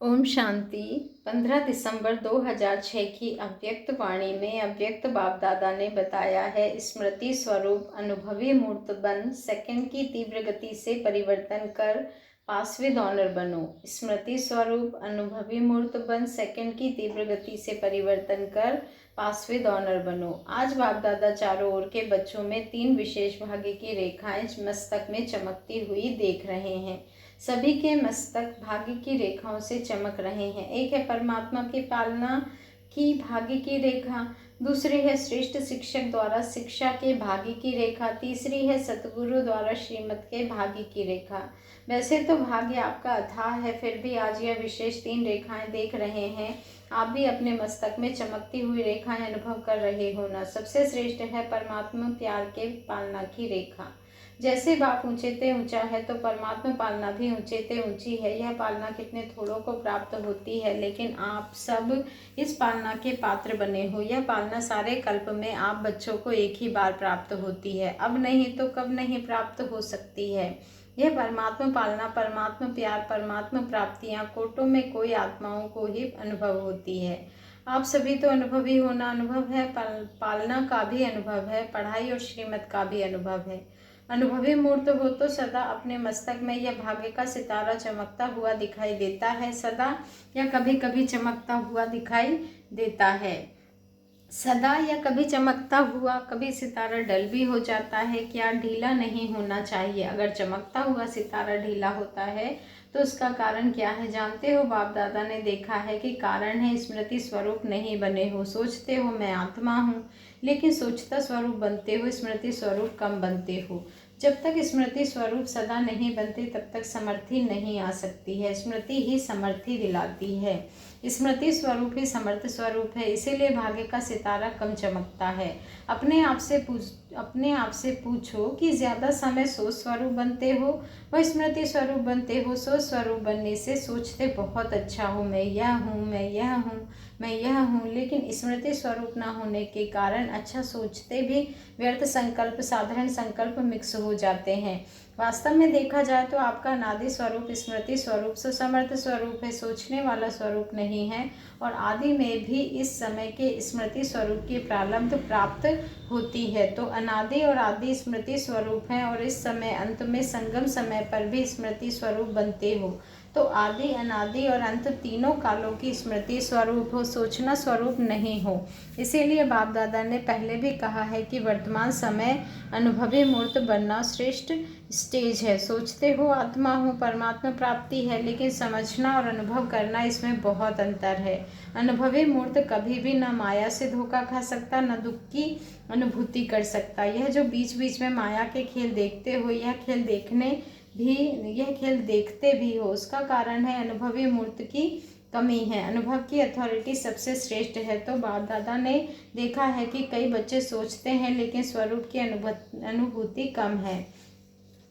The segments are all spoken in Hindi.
ओम शांति। 15 दिसंबर 2006 की अव्यक्त वाणी में अव्यक्त बाप दादा ने बताया है, स्मृति स्वरूप अनुभवी मूर्त बन सेकंड की तीव्र गति से परिवर्तन कर पांचवें डॉनर बनो। स्मृति स्वरूप अनुभवी मूर्त बन सेकंड की तीव्र गति से परिवर्तन कर पांचवें डॉनर बनो। आज बाप दादा चारों ओर के बच्चों में 3 विशेष भाग्य की रेखाएं मस्तक में चमकती हुई देख रहे हैं। सभी के मस्तक भाग्य की रेखाओं से चमक रहे हैं। एक है परमात्मा की पालना की भाग्य की रेखा, दूसरी है श्रेष्ठ शिक्षक द्वारा शिक्षा के भाग्य की रेखा, तीसरी है सतगुरु द्वारा श्रीमत के भाग्य की रेखा। वैसे तो भाग्य आपका अथाह है, फिर भी आज यह विशेष 3 रेखाएं देख रहे हैं। आप भी अपने मस्तक में चमकती हुई रेखाएं अनुभव कर रहे हो ना। सबसे श्रेष्ठ है परमात्मा प्यार के पालना की रेखा। जैसे बाप ऊंचे ते ऊंचा है तो परमात्मा पालना भी ऊंचे ते ऊंची है। यह पालना कितने थोड़ों को प्राप्त होती है, लेकिन आप सब इस पालना के पात्र बने हो। यह पालना सारे कल्प में आप बच्चों को एक ही बार प्राप्त होती है, अब नहीं तो कब नहीं प्राप्त हो सकती है। यह परमात्मा पालना, परमात्मा प्यार, परमात्मा प्राप्तियां कोटों में कोई आत्माओं को ही अनुभव होती है। आप सभी तो अनुभवी होना अनुभव है, पालना का भी अनुभव है, पढ़ाई और श्रीमत का भी अनुभव है। अनुभवी मूर्त हो तो सदा अपने मस्तक में यह भाग्य का सितारा चमकता हुआ दिखाई देता है। सदा या कभी कभी चमकता हुआ दिखाई देता है। सदा या कभी चमकता हुआ कभी सितारा डल भी हो जाता है। क्या ढीला नहीं होना चाहिए? अगर चमकता हुआ सितारा ढीला होता है तो उसका कारण क्या है जानते हो? बाप दादा ने देखा है कि कारण है स्मृति स्वरूप नहीं बने हो। सोचते हो मैं आत्मा हूँ, लेकिन सोचता स्वरूप बनते हो, स्मृति स्वरूप कम बनते हो। जब तक स्मृति स्वरूप सदा नहीं बनते तब तक समर्थी नहीं आ सकती है। स्मृति ही समर्थी दिलाती है। स्मृति स्वरूप ही समर्थ स्वरूप है, इसीलिए भाग्य का सितारा कम चमकता है। अपने आप से पूछो कि ज़्यादा समय सोच स्वरूप बनते हो व स्मृति स्वरूप बनते हो। सोच स्वरूप बनने से सोचते बहुत अच्छा हो, मैं यह हूँ, मैं यह हूँ, मैं यह हूँ, लेकिन स्मृति स्वरूप न होने के कारण अच्छा सोचते भी व्यर्थ संकल्प, साधारण संकल्प मिक्स हो जाते हैं। वास्तव में देखा जाए तो आपका अनादि स्वरूप स्मृति स्वरूप समर्थ स्वरूप है, सोचने वाला स्वरूप नहीं है। और आदि में भी इस समय के स्मृति स्वरूप की प्रारंभ प्राप्त होती है, तो अनादि और आदि स्मृति स्वरूप है और इस समय अंत में संगम समय पर भी स्मृति स्वरूप बनते हो। तो आदि, अनादि और अंत तीनों कालों की स्मृति स्वरूप हो, सोचना स्वरूप नहीं हो। इसीलिए बाप दादा ने पहले भी कहा है कि वर्तमान समय अनुभवी मूर्त बनना श्रेष्ठ स्टेज है। सोचते हो आत्मा हो, परमात्मा प्राप्ति है, लेकिन समझना और अनुभव करना इसमें बहुत अंतर है। अनुभवी मूर्त कभी भी न माया से धोखा खा सकता, न दुख की अनुभूति कर सकता। यह जो बीच बीच में माया के खेल देखते हो, यह खेल देखते भी हो, उसका कारण है अनुभवी मूर्त की कमी है। अनुभव की अथॉरिटी सबसे श्रेष्ठ है। तो बाप दादा ने देखा है कि कई बच्चे सोचते हैं लेकिन स्वरूप की अनुभूति कम है।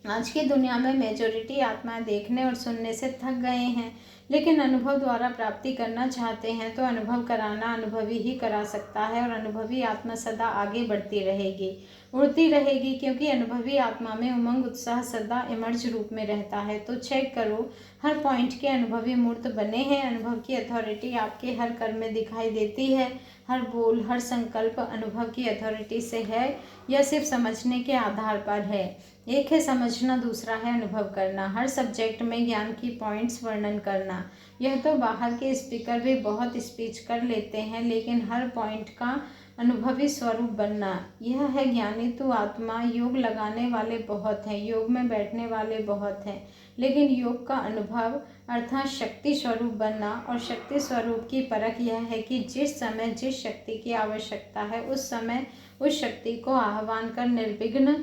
आज की दुनिया में मेजॉरिटी आत्माएं देखने और सुनने से थक गए हैं, लेकिन अनुभव द्वारा प्राप्ति करना चाहते हैं। तो अनुभव कराना अनुभवी ही करा सकता है और अनुभवी आत्मा सदा आगे बढ़ती रहेगी, उड़ती रहेगी, क्योंकि अनुभवी आत्मा में उमंग उत्साह सदा इमर्ज रूप में रहता है। तो चेक करो, हर पॉइंट के अनुभवी मूर्त बने हैं। अनुभव की अथॉरिटी आपके हर कर्म में दिखाई देती है। हर बोल, हर संकल्प अनुभव की अथॉरिटी से है। यह सिर्फ समझने के आधार पर है। एक है समझना, दूसरा है अनुभव करना। हर सब्जेक्ट में ज्ञान की पॉइंट्स वर्णन करना। यह तो बाहर के स्पीकर भी बहुत स्पीच कर लेते हैं, लेकिन हर पॉइंट का अनुभवी स्वरूप बनना, यह है ज्ञानी तू आत्मा। योग लगाने वाले बहुत हैं, योग में बैठने वाले बहुत हैं, लेकिन योग का अनुभव अर्थात शक्ति स्वरूप बनना और शक्ति स्वरूप की परख यह है कि जिस समय जिस शक्ति की आवश्यकता है उस समय उस शक्ति को आह्वान कर निर्विघ्न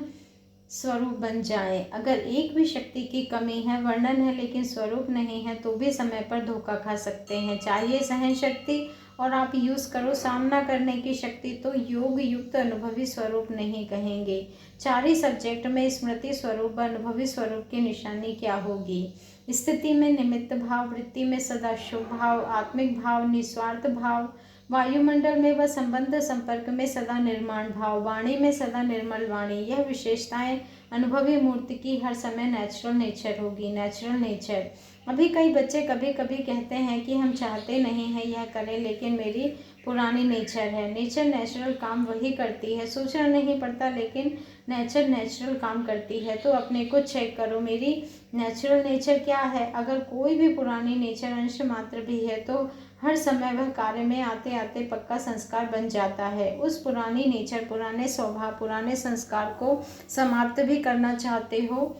स्वरूप बन जाए। अगर एक भी शक्ति की कमी है, वर्णन है, लेकिन स्वरूप नहीं है, तो भी समय पर धोखा खा सकते हैं। चाहिए सहन शक्ति और आप यूज़ करो सामना करने की शक्ति, तो योग युक्त अनुभवी स्वरूप नहीं कहेंगे। 4 ही सब्जेक्ट में स्मृति स्वरूप व अनुभवी स्वरूप की निशानी क्या होगी? स्थिति में निमित्त भाव, वृत्ति में सदा शुभ भाव, आत्मिक भाव, निस्वार्थ भाव, वायुमंडल में व संबंध संपर्क में सदा निर्माण भाव, वाणी में सदा निर्मल वाणी। यह विशेषताएं अनुभवी मूर्ति की हर समय नेचुरल नेचर होगी। नेचुरल नेचर अभी कई बच्चे कभी कभी कहते हैं कि हम चाहते नहीं हैं यह करें, लेकिन मेरी पुरानी नेचर है। नेचर नेचुरल काम वही करती है, सोचना नहीं पड़ता, लेकिन नेचर नेचुरल काम करती है। तो अपने को चेक करो, मेरी नेचुरल नेचर क्या है। अगर कोई भी पुरानी नेचर अंश मात्र भी है तो हर समय वह कार्य में आते आते पक्का संस्कार बन जाता है। उस पुरानी नेचर, पुराने स्वभाव, पुराने संस्कार को समाप्त भी करना चाहते हो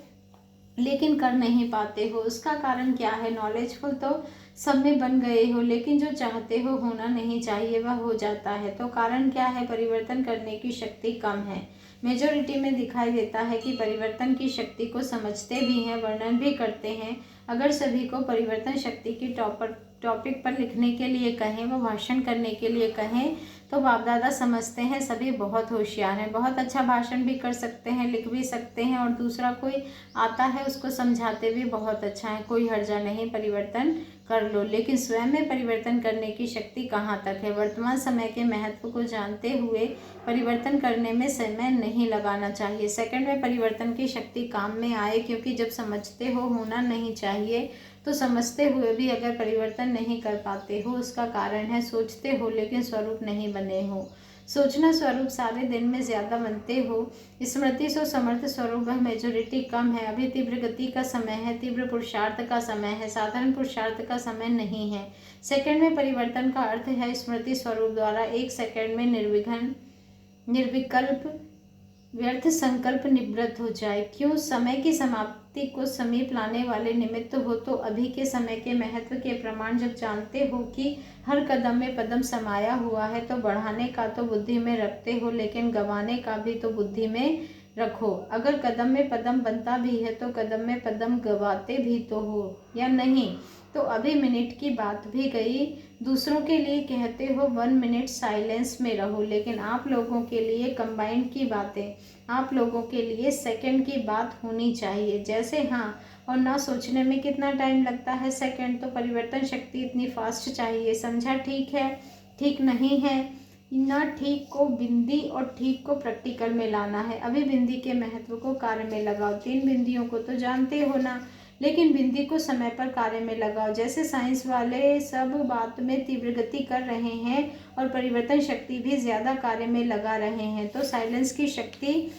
लेकिन कर नहीं पाते हो। उसका कारण क्या है? नॉलेजफुल तो सब में बन गए हो, लेकिन जो चाहते हो होना नहीं चाहिए वह हो जाता है। तो कारण क्या है? परिवर्तन करने की शक्ति कम है। मेजोरिटी में दिखाई देता है कि परिवर्तन की शक्ति को समझते भी हैं, वर्णन भी करते हैं। अगर सभी को परिवर्तन शक्ति की टॉपिक पर लिखने के लिए कहें, व भाषण करने के लिए कहें, तो बाप दादा समझते हैं सभी बहुत होशियार हैं, बहुत अच्छा भाषण भी कर सकते हैं, लिख भी सकते हैं, और दूसरा कोई आता है उसको समझाते भी बहुत अच्छा है। कोई हर्जा नहीं, परिवर्तन कर लो। लेकिन स्वयं में परिवर्तन करने की शक्ति कहाँ तक है? वर्तमान समय के महत्व को जानते हुए परिवर्तन करने में समय नहीं लगाना चाहिए। सेकंड में परिवर्तन की शक्ति काम में आए, क्योंकि जब समझते हो होना नहीं चाहिए तो समझते हुए भी अगर परिवर्तन नहीं कर पाते हो, उसका कारण है सोचते हो लेकिन स्वरूप नहीं बने हो। सोचना स्वरूप सारे दिन में ज़्यादा बनते हो। स्मृति सो समर्थ स्वरूप वह मेजोरिटी कम है। अभी तीव्र गति का समय है, तीव्र पुरुषार्थ का समय है, साधारण पुरुषार्थ का समय नहीं है। सेकंड में परिवर्तन का अर्थ है स्मृति स्वरूप द्वारा एक सेकंड में निर्विघ्न निर्विकल्प व्यर्थ संकल्प निवृत्त हो जाए। क्यों? समय की समाप्ति को समीप लाने वाले निमित्त हो तो अभी के समय के महत्व के प्रमाण जब जानते हो कि हर कदम में पदम समाया हुआ है, तो बढ़ाने का तो बुद्धि में रखते हो, लेकिन गंवाने का भी तो बुद्धि में रखो। अगर कदम में पदम बनता भी है तो कदम में पदम गवाते भी तो हो या नहीं? तो अभी मिनट की बात भी गई। दूसरों के लिए कहते हो 1 मिनट साइलेंस में रहो, लेकिन आप लोगों के लिए कंबाइंड की बातें, आप लोगों के लिए सेकंड की बात होनी चाहिए। जैसे हाँ और ना सोचने में कितना टाइम लगता है? सेकंड। तो परिवर्तन शक्ति इतनी फास्ट चाहिए। समझा? ठीक है, ठीक नहीं है ना? ठीक को बिंदी और ठीक को प्रैक्टिकल में लाना है। अभी बिंदी के महत्व को कार्य में लगाओ। 3 बिंदियों को तो जानते हो ना, लेकिन बिंदी को समय पर कार्य में लगाओ। जैसे साइंस वाले सब बात में तीव्र गति कर रहे हैं और परिवर्तन शक्ति भी ज़्यादा कार्य में लगा रहे हैं, तो साइलेंस की शक्ति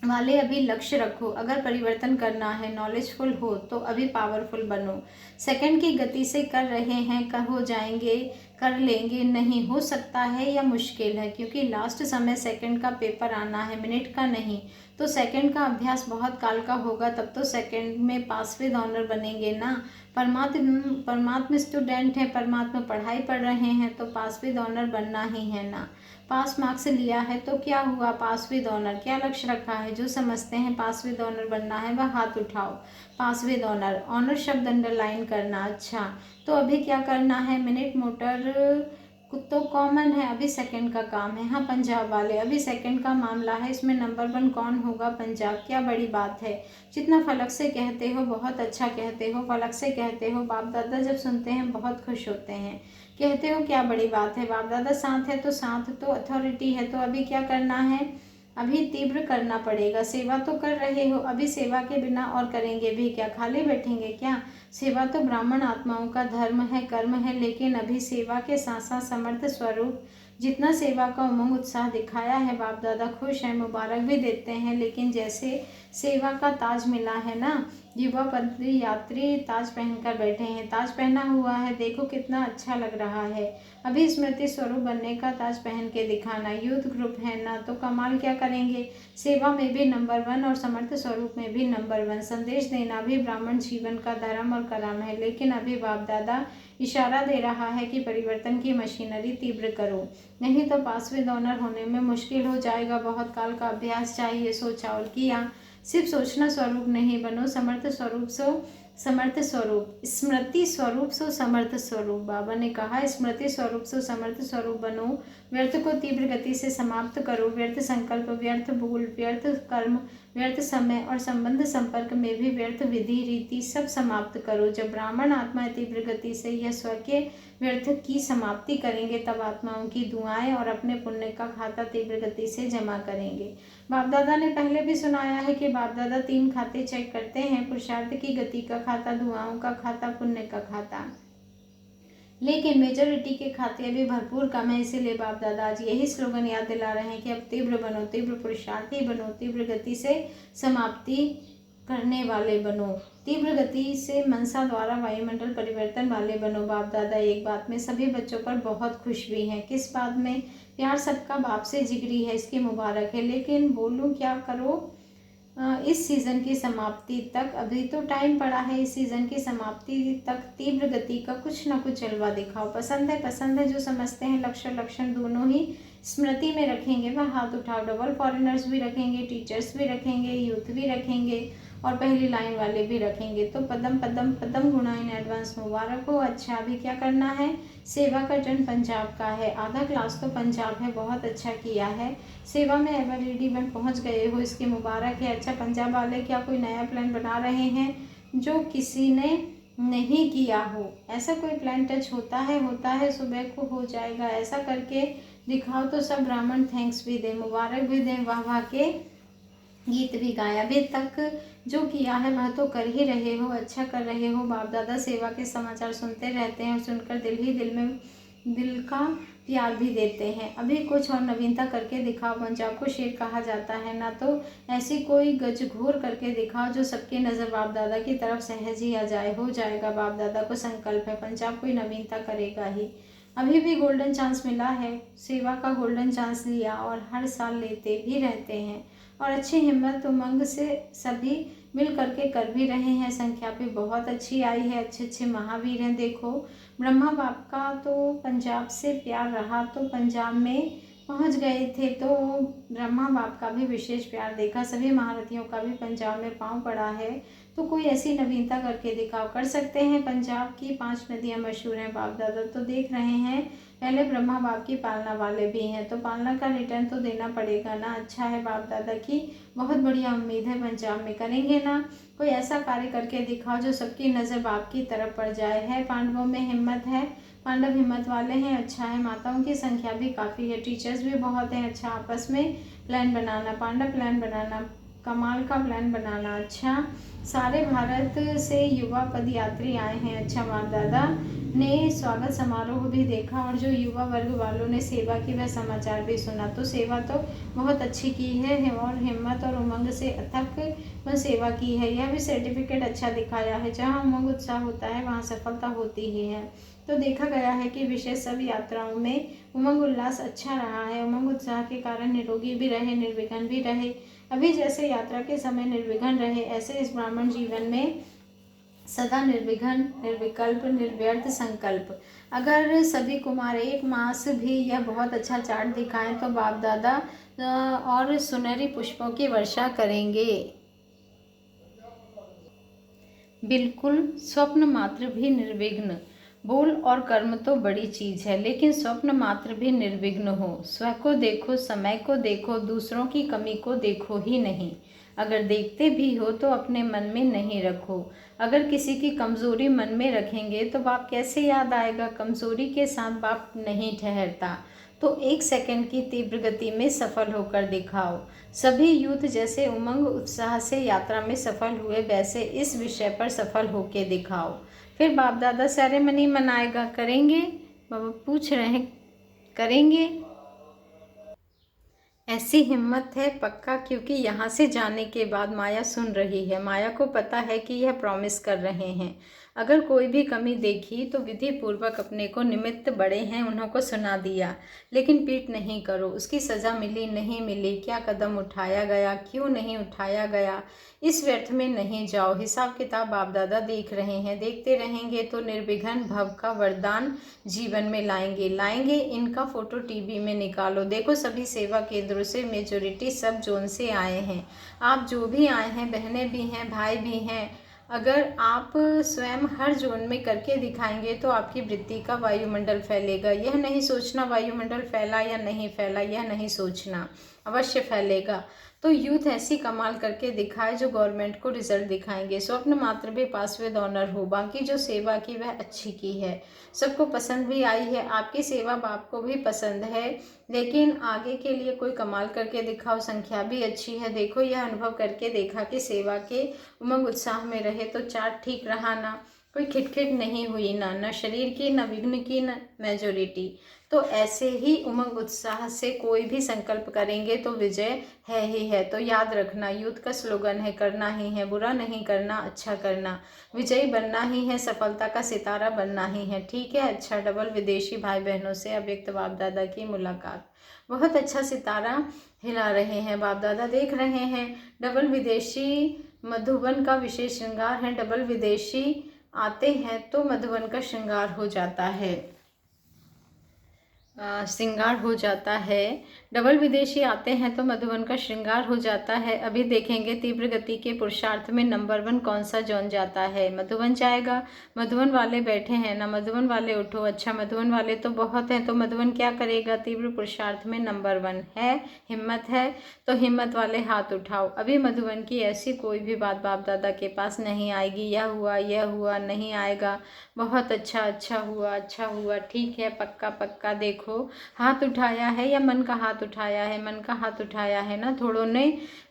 वाले अभी लक्ष्य रखो। अगर परिवर्तन करना है, नॉलेजफुल हो, तो अभी पावरफुल बनो। सेकंड की गति से कर रहे हैं, कर हो जाएंगे, कर लेंगे, नहीं हो सकता है या मुश्किल है, क्योंकि लास्ट समय सेकंड का पेपर आना है, मिनट का नहीं। तो सेकंड का अभ्यास बहुत काल का होगा, तब तो सेकंड में पास विद ऑनर बनेंगे ना। परमात्मा स्टूडेंट है, परमात्मा पढ़ाई पढ़ रहे हैं, तो पास विद ऑनर बनना ही है ना। पास मार्क्स लिया है तो क्या हुआ? पास विद ऑनर। क्या लक्ष्य रखा है? जो समझते हैं पास विद ऑनर बनना है वह हाथ उठाओ। पास विद ऑनर, ऑनर शब्द अंडरलाइन करना। अच्छा, तो अभी क्या करना है? मिनट मोटर तो कॉमन है, अभी सेकंड का काम है। हाँ, पंजाब वाले, अभी सेकंड का मामला है, इसमें नंबर 1 कौन होगा? पंजाब। क्या बड़ी बात है? जितना फलक से कहते हो बहुत अच्छा कहते हो, फलक से कहते हो। बाप दादा जब सुनते हैं बहुत खुश होते हैं। कहते हो क्या बड़ी बात है, बाप दादा साथ है तो साथ तो अथॉरिटी है। तो अभी क्या करना है? अभी तीव्र करना पड़ेगा। सेवा तो कर रहे हो, अभी सेवा के बिना और करेंगे भी क्या? खाली बैठेंगे क्या? सेवा तो ब्राह्मण आत्माओं का धर्म है, कर्म है, लेकिन अभी सेवा के साथ साथ समर्थ स्वरूप जितना सेवा का उमंग उत्साह दिखाया है, बाप दादा खुश हैं, मुबारक भी देते हैं। लेकिन जैसे सेवा का ताज मिला है ना, युवा पत्री यात्री ताज पहनकर बैठे हैं, ताज पहना हुआ है, देखो कितना अच्छा लग रहा है। अभी स्मृति स्वरूप बनने का ताज पहन के दिखाना। यूथ ग्रुप है ना, तो कमाल क्या करेंगे? सेवा में भी नंबर 1 और समर्थ स्वरूप में भी नंबर 1। संदेश देना भी ब्राह्मण जीवन का धर्म और कर्म है, लेकिन अभी बाप दादा इशारा दे रहा है कि परिवर्तन की मशीनरी तीव्र करो, नहीं तो पास विद ऑनर होने में मुश्किल हो जाएगा। बहुत काल का अभ्यास चाहिए। सोचा और किया। सिर्फ सोचना स्वरूप नहीं बनो, समर्थ स्वरूप सो समर्थ स्वरूप, स्मृति स्वरूप सो समर्थ स्वरूप। बाबा ने कहा स्मृति स्वरूप सो समर्थ स्वरूप बनो। व्यर्थ को तीव्र गति से समाप्त करो। व्यर्थ संकल्प, व्यर्थ भूल, व्यर्थ कर्म, व्यर्थ समय और संबंध संपर्क में भी व्यर्थ विधि रीति सब समाप्त करो। जब ब्राह्मण आत्मा तीव्र गति से यह स्व के व्यर्थ की समाप्ति करेंगे तब आत्माओं की दुआएं और अपने पुण्य का खाता तीव्र गति से जमा करेंगे। बाप दादा ने पहले भी सुनाया है कि बाप दादा 3 खाते चेक करते हैं, पुरुषार्थ की गति का खाता, दुआओं का खाता, पुण्य का खाता। लेकिन मेजोरिटी के खाते अभी भरपूर कम है, इसीलिए बाप दादा आज यही स्लोगन याद दिला रहे हैं कि अब तीव्र बनो, तीव्र पुरुषार्थी बनो, तीव्र गति से समाप्ति करने वाले बनो, तीव्र गति से मनसा द्वारा वायुमंडल परिवर्तन वाले बनो। बाप दादा एक बात में सभी बच्चों पर बहुत खुश भी हैं। किस बात में? प्यार सबका बाप से जिगरी है, इसकी मुबारक है। लेकिन बोलूं क्या करो, इस सीज़न की समाप्ति तक अभी तो टाइम पड़ा है, इस सीज़न की समाप्ति तक तीव्र गति का कुछ ना कुछ जलवा दिखाओ। पसंद है, जो समझते हैं लक्ष्य लक्षण दोनों ही स्मृति में रखेंगे वह हाथ उठाओ। डबल फॉरेनर्स भी रखेंगे, टीचर्स भी रखेंगे, यूथ भी रखेंगे और पहली लाइन वाले भी रखेंगे। तो पदम पदम पदम गुणा इन एडवांस मुबारक हो। अच्छा, अभी क्या करना है? सेवा का टर्न पंजाब का है, आधा क्लास तो पंजाब है, बहुत अच्छा किया है। सेवा में एवरीडी वन पहुंच गए हो, इसकी मुबारक है। अच्छा, पंजाब वाले क्या कोई नया प्लान बना रहे हैं जो किसी ने नहीं किया हो? ऐसा कोई प्लान टच होता है, सुबह को हो जाएगा। ऐसा करके दिखाओ तो सब ब्राह्मण थैंक्स भी दें, मुबारक भी दें, वाह वाह के गीत भी गाए। अभी तक जो किया है वह तो कर ही रहे हो, अच्छा कर रहे हो। बाप दादा सेवा के समाचार सुनते रहते हैं और सुनकर दिल का प्यार भी देते हैं। अभी कुछ और नवीनता करके दिखाओ। पंजाब को शेर कहा जाता है ना, तो ऐसी कोई गजघोर करके दिखाओ जो सबकी नज़र बाप दादा की तरफ सहज ही आ जाए। हो जाएगा, बाप दादा को संकल्प है, पंजाब कोई नवीनता करेगा ही। अभी भी गोल्डन चांस मिला है, सेवा का गोल्डन चांस लिया और हर साल लेते भी रहते हैं और अच्छी हिम्मत उमंग से सभी मिल करके कर भी रहे हैं। संख्या भी बहुत अच्छी आई है, अच्छे अच्छे महावीर हैं। देखो, ब्रह्मा बाप का तो पंजाब से प्यार रहा तो पंजाब में पहुंच गए थे, तो ब्रह्मा बाप का भी विशेष प्यार देखा। सभी महारथियों का भी पंजाब में पांव पड़ा है, तो कोई ऐसी नवीनता करके दिखाओ। कर सकते हैं। पंजाब की 5 नदियां मशहूर हैं, बाप दादा तो देख रहे हैं। पहले ब्रह्मा बाप की पालना वाले भी हैं, तो पालना का रिटर्न तो देना पड़ेगा ना। अच्छा है, बाप दादा की बहुत बढ़िया उम्मीद है पंजाब में करेंगे ना। कोई ऐसा कार्य करके दिखाओ जो सबकी नज़र बाप की तरफ पड़ जाए। है पांडवों में हिम्मत है, पांडव हिम्मत वाले हैं। अच्छा है, माताओं की संख्या भी काफ़ी है, टीचर्स भी बहुत हैं। अच्छा, आपस में प्लान बनाना, पांडव प्लान बनाना, कमाल का प्लान बनाना। अच्छा, सारे भारत से युवा पदयात्री आए हैं। अच्छा, बाप दादा ने स्वागत समारोह भी देखा और जो युवा वर्ग वालों ने सेवा की वह समाचार भी सुना। तो सेवा तो बहुत अच्छी की है और हिम्मत और उमंग से अथक वह सेवा की है। यह भी सर्टिफिकेट अच्छा दिखाया है। जहाँ उमंग उत्साह होता है वहाँ सफलता होती ही है। तो देखा गया है कि विशेष सब यात्राओं में उमंग उल्लास अच्छा रहा है। उमंग उत्साह के कारण निरोगी भी रहे, निर्विघ्न भी रहे। अभी जैसे यात्रा के समय निर्विघ्न रहे, ऐसे इस ब्राह्मण जीवन में सदा निर्विघ्न, निर्विकल्प, निर्व्यर्थ संकल्प। अगर सभी कुमार एक मास भी यह बहुत अच्छा चार्ट दिखाएं तो बाप दादा और सुनहरी पुष्पों की वर्षा करेंगे। बिल्कुल, स्वप्न मात्र भी निर्विघ्न। बोल और कर्म तो बड़ी चीज है, लेकिन स्वप्न मात्र भी निर्विघ्न हो। स्व को देखो, समय को देखो, दूसरों की कमी को देखो ही नहीं। अगर देखते भी हो तो अपने मन में नहीं रखो। अगर किसी की कमजोरी मन में रखेंगे तो बाप कैसे याद आएगा? कमजोरी के साथ बाप नहीं ठहरता। तो 1 सेकंड की तीव्र गति में सफल होकर दिखाओ। सभी यूथ जैसे उमंग उत्साह से यात्रा में सफल हुए, वैसे इस विषय पर सफल होके दिखाओ। फिर बाप दादा सेरेमनी मनाएगा, करेंगे? बाबा पूछ रहे हैं, करेंगे? ऐसी हिम्मत है पक्का, क्योंकि यहाँ से जाने के बाद माया सुन रही है। माया को पता है कि यह प्रॉमिस कर रहे हैं। अगर कोई भी कमी देखी तो विधि पूर्वक अपने को निमित्त बड़े हैं उन्हों को सुना दिया, लेकिन पीट नहीं करो। उसकी सज़ा मिली नहीं मिली, क्या कदम उठाया गया, क्यों नहीं उठाया गया, इस व्यर्थ में नहीं जाओ। हिसाब किताब बाप दादा देख रहे हैं, देखते रहेंगे तो निर्विघ्न भव का वरदान जीवन में लाएंगे। इनका फोटो टीवी में निकालो। देखो, सभी सेवा केंद्रों से मेजोरिटी सब जोन से आए हैं। आप जो भी आए हैं, बहनें भी हैं, भाई भी हैं। अगर आप स्वयं हर जोन में करके दिखाएंगे तो आपकी वृत्ति का वायुमंडल फैलेगा। यह नहीं सोचना वायुमंडल फैला या नहीं फैला, यह नहीं सोचना, अवश्य फैलेगा। तो यूथ ऐसी कमाल करके दिखाए जो गवर्नमेंट को रिजल्ट दिखाएंगे। स्वप्न मात्र भी पास विद ऑनर हो, बाकी जो सेवा की वह अच्छी की है, सबको पसंद भी आई है। आपकी सेवा बाप को भी पसंद है, लेकिन आगे के लिए कोई कमाल करके दिखाओ, संख्या भी अच्छी है। देखो यह अनुभव करके देखा कि सेवा के उमंग उत्साह में रहे तो चार्ट ठीक रहा ना, कोई खिटखिट नहीं हुई ना, न शरीर की न विघ्न की न मेजोरिटी। तो ऐसे ही उमंग उत्साह से कोई भी संकल्प करेंगे तो विजय है ही है। तो याद रखना, यूथ का स्लोगन है करना ही है, बुरा नहीं करना, अच्छा करना, विजयी बनना ही है, सफलता का सितारा बनना ही है। ठीक है। अच्छा, डबल विदेशी भाई बहनों से अव्यक्त बाप दादा की मुलाकात, बहुत अच्छा सितारा हिला रहे हैं बाप दादा, देख रहे हैं। डबल विदेशी मधुबन का विशेष श्रृंगार है। डबल विदेशी आते हैं तो मधुबन का श्रृंगार हो जाता है, श्रृंगार हो जाता है। डबल विदेशी आते हैं तो मधुबन का श्रृंगार हो जाता है। अभी देखेंगे तीव्र गति के पुरुषार्थ में नंबर 1 कौन सा जोन जाता है। मधुबन जाएगा। मधुबन वाले बैठे हैं ना, मधुबन वाले उठो। अच्छा, मधुबन वाले तो बहुत हैं, तो मधुबन क्या करेगा, तीव्र पुरुषार्थ में नंबर 1 है, हिम्मत है, तो हिम्मत वाले हाथ उठाओ। अभी मधुबन की ऐसी कोई भी बात बाप दादा के पास नहीं आएगी, यह हुआ नहीं आएगा। बहुत अच्छा, अच्छा हुआ, ठीक है, पक्का पक्का। देखो हाथ उठाया है या मन का हाथ उठाया है, मन का हाथ उठाया है ना, थोड़ों ने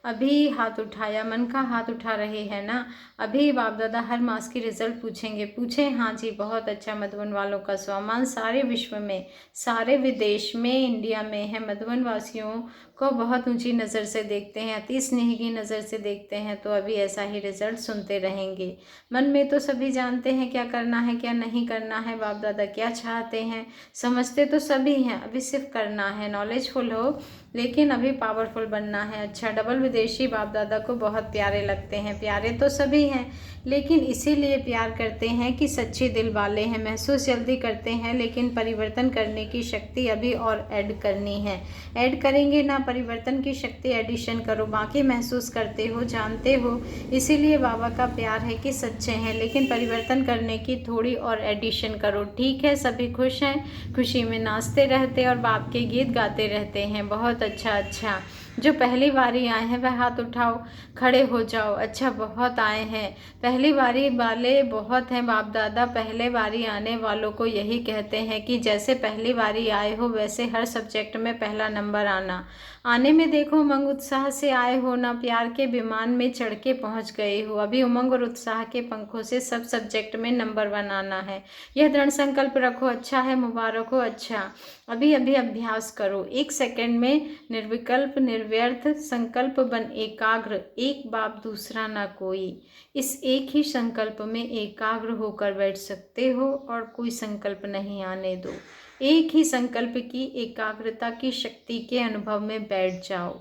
अभी हाथ उठाया, मन का हाथ उठा रहे हैं ना। अभी बाप दादा हर मास की रिजल्ट पूछेंगे, पूछे हाँ जी, बहुत अच्छा। मधुबन वालों का स्वामान सारे विश्व में, सारे विदेश में, इंडिया में है। मधुबन वासियों को बहुत ऊंची नज़र से देखते हैं, अति स्नेह की नज़र से देखते हैं। तो अभी ऐसा ही रिजल्ट सुनते रहेंगे। मन में तो सभी जानते हैं क्या करना है क्या नहीं करना है, बाप दादा क्या चाहते हैं, समझते तो सभी हैं। अभी सिर्फ करना है, नॉलेजफुल हो, लेकिन अभी पावरफुल बनना है। अच्छा, डबल विदेशी बाप दादा को बहुत प्यारे लगते हैं। प्यारे तो सभी हैं, लेकिन इसीलिए प्यार करते हैं कि सच्चे दिल वाले हैं, महसूस जल्दी करते हैं, लेकिन परिवर्तन करने की शक्ति अभी और ऐड करनी है। ऐड करेंगे ना, परिवर्तन की शक्ति एडिशन करो, बाकी महसूस करते हो, जानते हो। इसीलिए बाबा का प्यार है कि सच्चे हैं, लेकिन परिवर्तन करने की थोड़ी और एडिशन करो। ठीक है, सभी खुश हैं, खुशी में नाचते रहते और बाप के गीत गाते रहते हैं। बहुत अच्छा। अच्छा, जो पहली बारी आए हैं वह हाथ उठाओ, खड़े हो जाओ। अच्छा, बहुत आए हैं, पहली बारी वाले बहुत हैं बाप दादा। पहले बारी आने वालों को यही कहते हैं कि जैसे पहली बारी आए हो वैसे हर सब्जेक्ट में पहला नंबर आना। आने में देखो उमंग उत्साह से आए हो ना, प्यार के विमान में चढ़ के पहुँच गए हो। अभी उमंग और उत्साह के पंखों से सब सब्जेक्ट में नंबर 1 आना है, यह दृढ़ संकल्प रखो। अच्छा है, मुबारक हो। अच्छा, अभी अभी अभ्यास करो, 1 सेकंड में निर्विकल्प निर्व्यर्थ संकल्प बन एकाग्र, एक बाप दूसरा ना कोई। इस एक ही संकल्प में एकाग्र होकर बैठ सकते हो और कोई संकल्प नहीं आने दो। एक ही संकल्प की एकाग्रता की शक्ति के अनुभव में बैठ जाओ,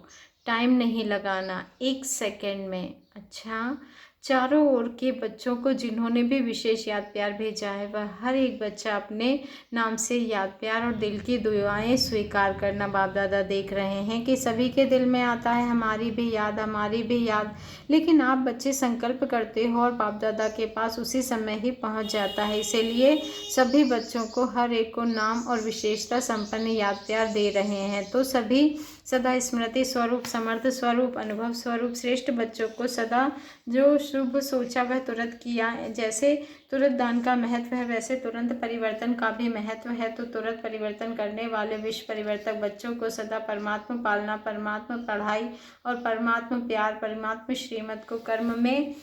टाइम नहीं लगाना, 1 सेकंड में। अच्छा, चारों ओर के बच्चों को जिन्होंने भी विशेष याद प्यार भेजा है, वह हर एक बच्चा अपने नाम से याद प्यार और दिल की दुआएं स्वीकार करना। बाप दादा देख रहे हैं कि सभी के दिल में आता है हमारी भी याद, हमारी भी याद, लेकिन आप बच्चे संकल्प करते हो और बाप दादा के पास उसी समय ही पहुंच जाता है। इसीलिए सभी बच्चों को हर एक को नाम और विशेषता संपन्न याद प्यार दे रहे हैं। तो सभी सदा स्मृति स्वरूप, समर्थ स्वरूप, अनुभव स्वरूप श्रेष्ठ बच्चों को सदा जो शुभ सोचा वह तुरंत किया। जैसे तुरंत दान का महत्व है, वैसे तुरंत परिवर्तन का भी महत्व है। तो तुरंत परिवर्तन करने वाले विश्व परिवर्तक बच्चों को सदा परमात्मा पालना, परमात्मा पढ़ाई और परमात्मा प्यार, परमात्मा श्रीमत को कर्म में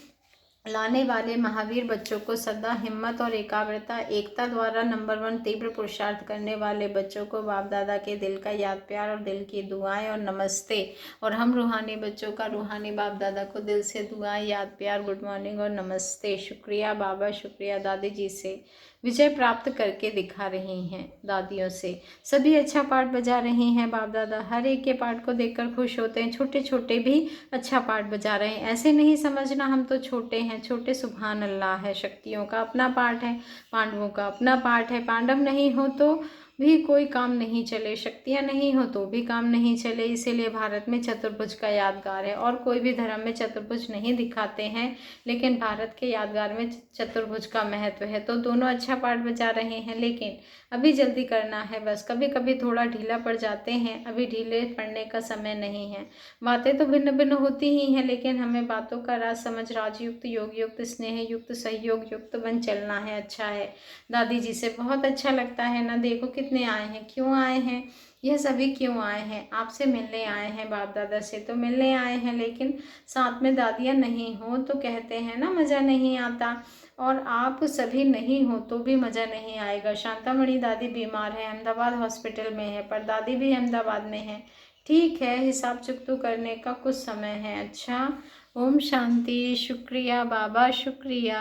लाने वाले महावीर बच्चों को सदा हिम्मत और एकाग्रता, एकता द्वारा नंबर 1 तीव्र पुरुषार्थ करने वाले बच्चों को बाप दादा के दिल का याद प्यार और दिल की दुआएं और नमस्ते। और हम रूहानी बच्चों का रूहानी बाप दादा को दिल से दुआएं, याद प्यार, गुड मॉर्निंग और नमस्ते। शुक्रिया बाबा, शुक्रिया दादी जी से विजय प्राप्त करके दिखा रही हैं, दादियों से सभी अच्छा पाठ बजा रही हैं। बाप दादा हर एक के पाठ को देखकर खुश होते हैं, छोटे छोटे भी अच्छा पाठ बजा रहे हैं। ऐसे नहीं समझना हम तो छोटे हैं, छोटे सुभान अल्लाह है, शक्तियों का अपना पाठ है, पांडवों का अपना पाठ है। पांडव नहीं हो तो भी कोई काम नहीं चले, शक्तियाँ नहीं हो तो भी काम नहीं चले। इसीलिए भारत में चतुर्भुज का यादगार है। और कोई भी धर्म में चतुर्भुज नहीं दिखाते हैं, लेकिन भारत के यादगार में चतुर्भुज का महत्व है। तो दोनों अच्छा पाठ बजा रहे हैं, लेकिन अभी जल्दी करना है बस। कभी कभी थोड़ा ढीला पड़ जाते हैं, अभी ढीले पड़ने का समय नहीं है। बातें तो भिन्न भिन्न होती ही हैं, लेकिन हमें बातों का राज समझ राजयुक्त, योग युक्त, स्नेह युक्त, सहयोग युक्त बन चलना है। अच्छा है, दादी जी से बहुत अच्छा लगता है ना। देखो कितने आए हैं, क्यों आए हैं, यह सभी क्यों आए हैं? आपसे मिलने आए हैं, बाप दादा से तो मिलने आए हैं, लेकिन साथ में दादियाँ नहीं हो तो कहते हैं ना मज़ा नहीं आता। और आप सभी नहीं हो तो भी मज़ा नहीं आएगा। शांतामणि दादी बीमार है, अहमदाबाद हॉस्पिटल में है, पर दादी भी अहमदाबाद में है। ठीक है, हिसाब चुकतू करने का कुछ समय है। अच्छा, ओम शांति। शुक्रिया बाबा, शुक्रिया।